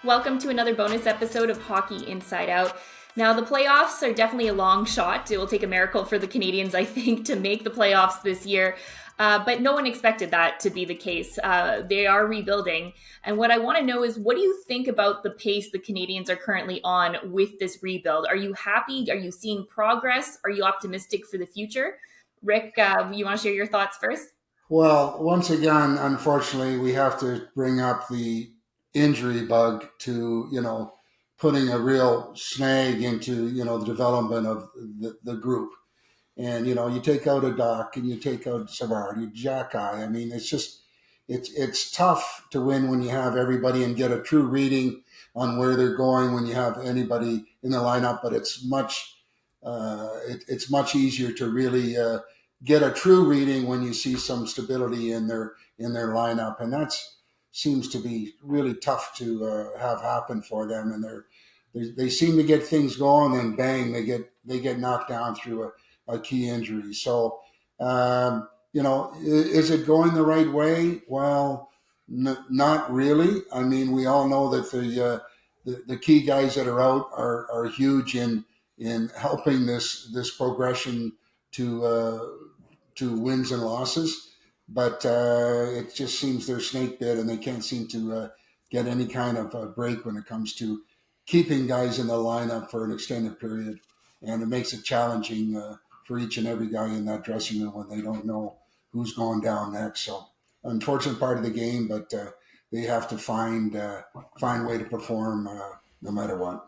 Welcome to another bonus episode of Hockey Inside Out. Now, the playoffs are definitely a long shot. It will take a miracle for the Canadiens, I think, to make the playoffs this year. But no one expected that to be the case. They are rebuilding. And what I want to know is, what do you think about the pace the Canadiens are currently on with this rebuild? Are you happy? Are you seeing progress? Are you optimistic for the future? Rick, you want to share your thoughts first? Well, once again, unfortunately, we have to bring up the injury bug to, putting a real snag into, the development of the group. And, you take out a Doc and you take out Savard, you Jack Eye. I mean, it's tough to win when you have everybody and get a true reading on where they're going when you have anybody in the lineup, but it's much easier to really get a true reading when you see some stability in their lineup, and that seems to be really tough to have happen for them. And they seem to get things going, and bang, they get knocked down through a key injury. So, is it going the right way? Well, not really. I mean, we all know that the key guys that are out are huge in helping this progression to wins and losses, but it just seems they're snake bit and they can't seem to get any kind of break when it comes to keeping guys in the lineup for an extended period, and it makes it challenging for each and every guy in that dressing room when they don't know who's going down next. So, unfortunate part of the game, but they have to find a way to perform no matter what.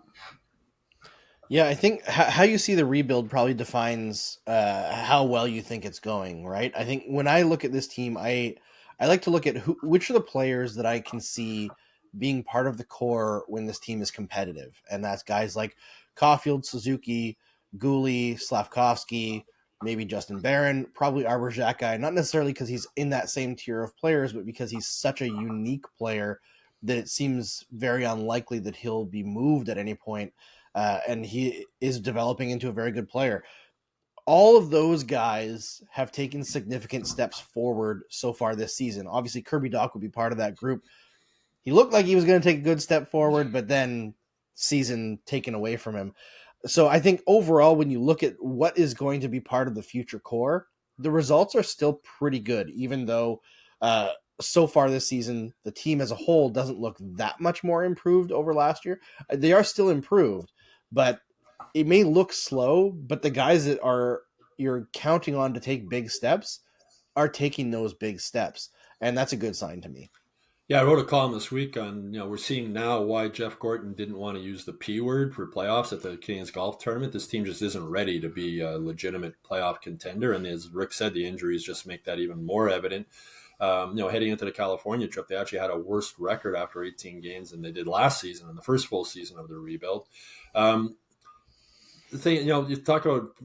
Yeah, I think how you see the rebuild probably defines how well you think it's going, right? I think when I look at this team, I like to look at which are the players that I can see being part of the core when this team is competitive. And that's guys like Caulfield, Suzuki, Gouli, Slavkovsky, maybe Justin Barron, probably Arbor Xhekaj, not necessarily because he's in that same tier of players, but because he's such a unique player that it seems very unlikely that he'll be moved at any point. And he is developing into a very good player. All of those guys have taken significant steps forward so far this season. Obviously, Kirby Dach would be part of that group. He looked like he was going to take a good step forward, but then season taken away from him. So I think overall, when you look at what is going to be part of the future core, the results are still pretty good, even though so far this season, the team as a whole doesn't look that much more improved over last year. They are still improved, but it may look slow, but the guys that you're counting on to take big steps are taking those big steps. And that's a good sign to me. Yeah, I wrote a column this week on, we're seeing now why Jeff Gorton didn't want to use the P word for playoffs at the Canadiens golf tournament. This team just isn't ready to be a legitimate playoff contender. And as Rick said, the injuries just make that even more evident. Heading into the California trip, they actually had a worse record after 18 games than they did last season in the first full season of their rebuild. The thing, you talk about,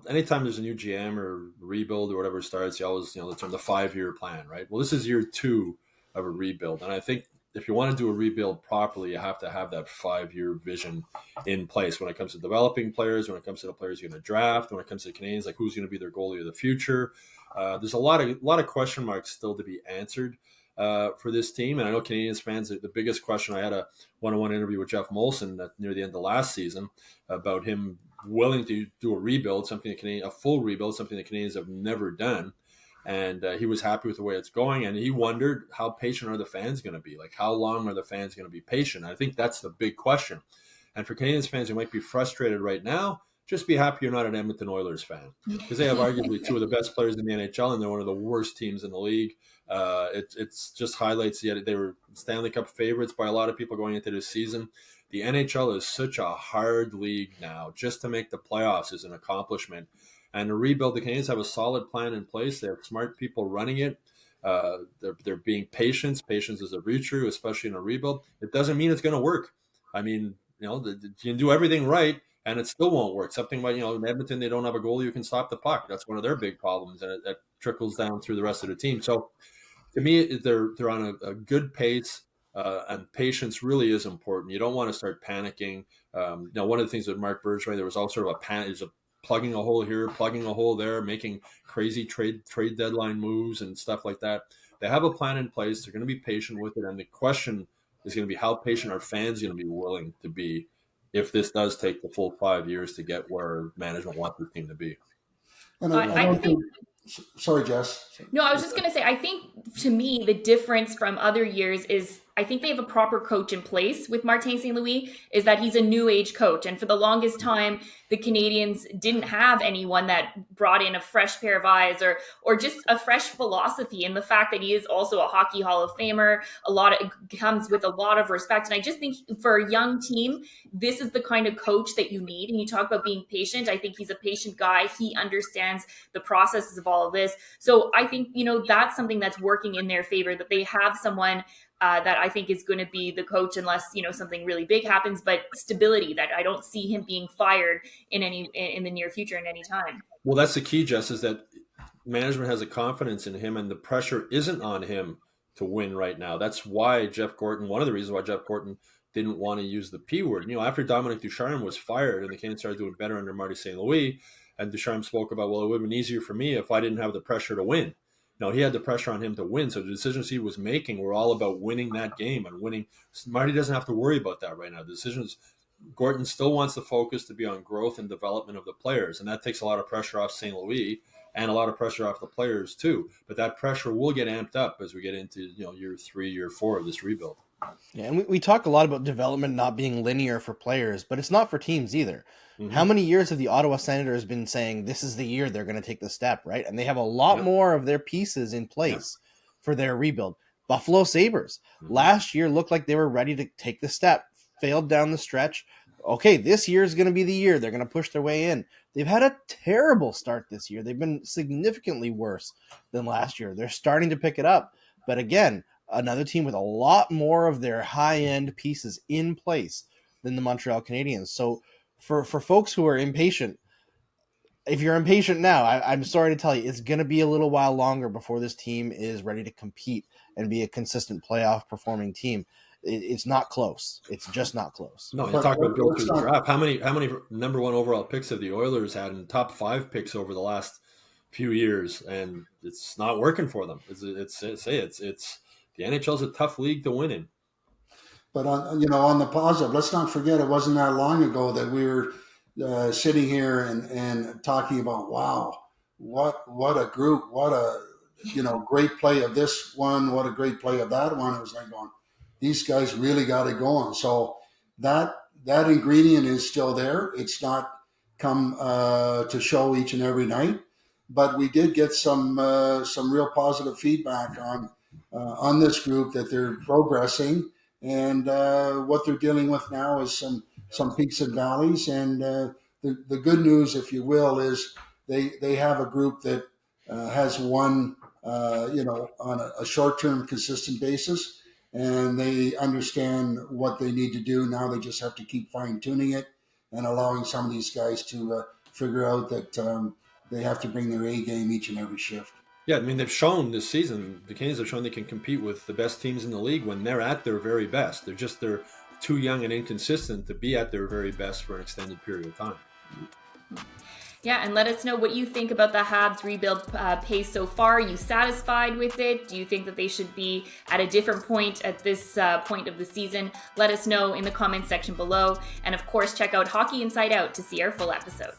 anytime there's a new GM or rebuild or whatever starts, you always, the term the 5-year plan, right? Well, this is year 2 of a rebuild. And I think if you want to do a rebuild properly, you have to have that 5-year vision in place when it comes to developing players, when it comes to the players you're going to draft, when it comes to the Canadiens, like who's going to be their goalie of the future. There's a lot of question marks still to be answered for this team. And I know Canadiens fans, the biggest question, I had a one-on-one interview with Jeff Molson near the end of last season about him willing to do a rebuild, a full rebuild, something the Canadiens have never done. And he was happy with the way it's going. And he wondered, how patient are the fans going to be? Like, how long are the fans going to be patient? I think that's the big question. And for Canadiens fans who might be frustrated right now, just be happy you're not an Edmonton Oilers fan, because they have arguably 2 of the best players in the NHL, and they're one of the worst teams in the league. It's just highlights the they were Stanley Cup favorites by a lot of people going into this season. The NHL is such a hard league now. Just to make the playoffs is an accomplishment. And to rebuild, the Canadiens have a solid plan in place. They have smart people running it. They're being patient. Patience is a virtue, especially in a rebuild. It doesn't mean it's going to work. I mean, you can do everything right, and it still won't work. Something like, in Edmonton, they don't have a goalie who can stop the puck. That's one of their big problems, and it trickles down through the rest of the team. So to me, they're on a good pace. and patience really is important. You don't want to start panicking. One of the things with Marc Bergevin, there was all sort of a panic, is a plugging a hole here, plugging a hole there, making crazy trade deadline moves and stuff like that. They have a plan in place. They're going to be patient with it, and the question is going to be how patient are fans going to be willing to be if this does take the full 5 years to get where management wants the team to be. And I think. Sorry, Jess. No, I was just going to say, I think to me, the difference from other years is I think they have a proper coach in place with Martin St. Louis, is that he's a new age coach. And for the longest time, the Canadiens didn't have anyone that brought in a fresh pair of eyes or just a fresh philosophy. And the fact that he is also a Hockey Hall of Famer, it comes with a lot of respect. And I just think for a young team, this is the kind of coach that you need. And you talk about being patient. I think he's a patient guy. He understands the processes of all of this. So I think, that's something that's working in their favor, that they have someone that I think is going to be the coach unless, something really big happens, but stability, that I don't see him being fired in the near future in any time. Well, that's the key, Jess, is that management has a confidence in him and the pressure isn't on him to win right now. That's why one of the reasons why Jeff Gorton didn't want to use the P word. After Dominic Ducharme was fired and the Canadiens started doing better under Marty St. Louis, and Ducharme spoke about, well, it would have been easier for me if I didn't have the pressure to win. No, he had the pressure on him to win. So the decisions he was making were all about winning that game and winning. Marty doesn't have to worry about that right now. The decisions, Gorton still wants the focus to be on growth and development of the players. And that takes a lot of pressure off St. Louis and a lot of pressure off the players too. But that pressure will get amped up as we get into, year 3, year 4 of this rebuild. Yeah, and we talk a lot about development not being linear for players, but it's not for teams either. Mm-hmm. How many years have the Ottawa Senators been saying this is the year they're going to take the step, right? And they have a lot more of their pieces in place for their rebuild. Buffalo Sabres last year looked like they were ready to take the step, failed down the stretch. Okay, this year is going to be the year. They're going to push their way in. They've had a terrible start this year. They've been significantly worse than last year. They're starting to pick it up. But again, another team with a lot more of their high-end pieces in place than the Montreal Canadiens. So for folks who are impatient, if you're impatient now, I'm sorry to tell you, it's going to be a little while longer before this team is ready to compete and be a consistent playoff performing team. It's not close. It's just not close. No, you talk about build through the draft. How many number 1 overall picks have the Oilers had in top 5 picks over the last few years, and it's not working for them. It's the NHL's a tough league to win in. But on the positive, let's not forget it wasn't that long ago that we were sitting here and talking about, wow, what a group, what a great play of this one, what a great play of that one. It was like going, these guys really got it going. So that ingredient is still there. It's not come to show each and every night, but we did get some real positive feedback on this group, that they're progressing, and what they're dealing with now is some peaks and valleys. And the good news, if you will, is they have a group that has won, on a short-term consistent basis, and they understand what they need to do. Now they just have to keep fine-tuning it and allowing some of these guys to figure out that they have to bring their A game each and every shift. Yeah, I mean, they've shown this season, the Canadiens have shown they can compete with the best teams in the league when they're at their very best. They're too young and inconsistent to be at their very best for an extended period of time. Yeah, and let us know what you think about the Habs rebuild pace so far. Are you satisfied with it? Do you think that they should be at a different point at this point of the season? Let us know in the comments section below. And of course, check out Hockey Inside Out to see our full episode.